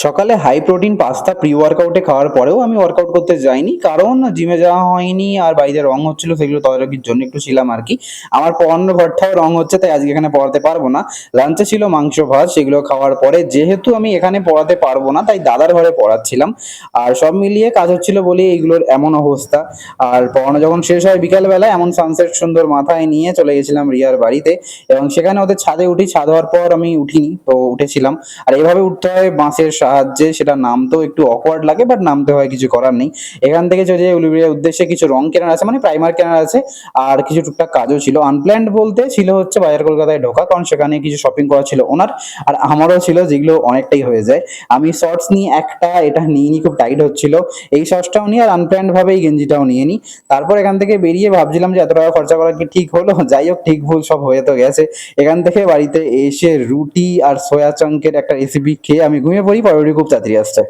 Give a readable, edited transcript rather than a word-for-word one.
সকালে high protein pasta pre ওয়ার্কআউটে খাওয়ার পরেও আমি ওয়ার্কআউট করতে যাইনি। কারণ জিমে যাওয়া হয়নি আর বাড়িতে রং হচ্ছিল, সেগুলো তদারকির জন্য একটু ছিলাম আরকি। আমার পড়ানোর ঘরটাও রং হচ্ছে, তাই আজকে এখানে পড়াতে পারবো না। লাঞ্চে ছিল মাংস ভাত, সেগুলো খাওয়ার পরে যেহেতু আমি এখানে পড়াতে পারবো না, তাই দাদার ঘরে পড়াচ্ছিলাম। আর সব মিলিয়ে কাজ হচ্ছিল বলেই এইগুলোর এমন অবস্থা। আর পড়ানো যখন শেষ হয় বিকালবেলা, এমন সানসেট সুন্দর মাথায় নিয়ে চলে গেছিলাম রিয়ার বাড়িতে, এবং সেখানে ওদের ছাদে উঠি। ছাদ হওয়ার পর আমি উঠিনি, তো উঠেছিলাম। আর এভাবে উঠতে হয় বাঁশের সাহায্যে, সেটা নামতেও একটু অকওয়ার্ড লাগে, বাট নামতে হয়, কিছু করার নেই। এখান থেকে যে উলুবেড়িয়ার উদ্দেশ্যে কিছু রং কেনার আছে, মানে প্রাইমার কেনার আছে, আর কিছু টুকটাক কাজও ছিল। আনপ্ল্যান্ড বলতে ছিল হচ্ছে বাজার কলকাতায় ঢোকা, কারণ সেখানে কিছু শপিং করা ছিল ওনার, আর আমারও ছিল, যেগুলো অনেকটাই হয়ে যায়। আমি শর্টস নিয়ে একটা এটা নিয়ে খুব টাইট হচ্ছিল, এই শর্টসটাও নিয়ে আর আনপ্ল্যান্ড ভাবে এই গেঞ্জিটাও নিয়ে নিই। তারপর এখান থেকে বেরিয়ে ভাবছিলাম যে এত টাকা খরচা করা কি ঠিক হলো? যাই হোক, ঠিক ভুল সব হয়ে তো গেছে। এখান থেকে বাড়িতে এসে রুটি আর সোয়া চাঙ্কের একটা রেসিপি খেয়ে আমি ঘুমিয়ে পড়ি, পরবর্তী খুব তাড়াতাড়ি আসছে।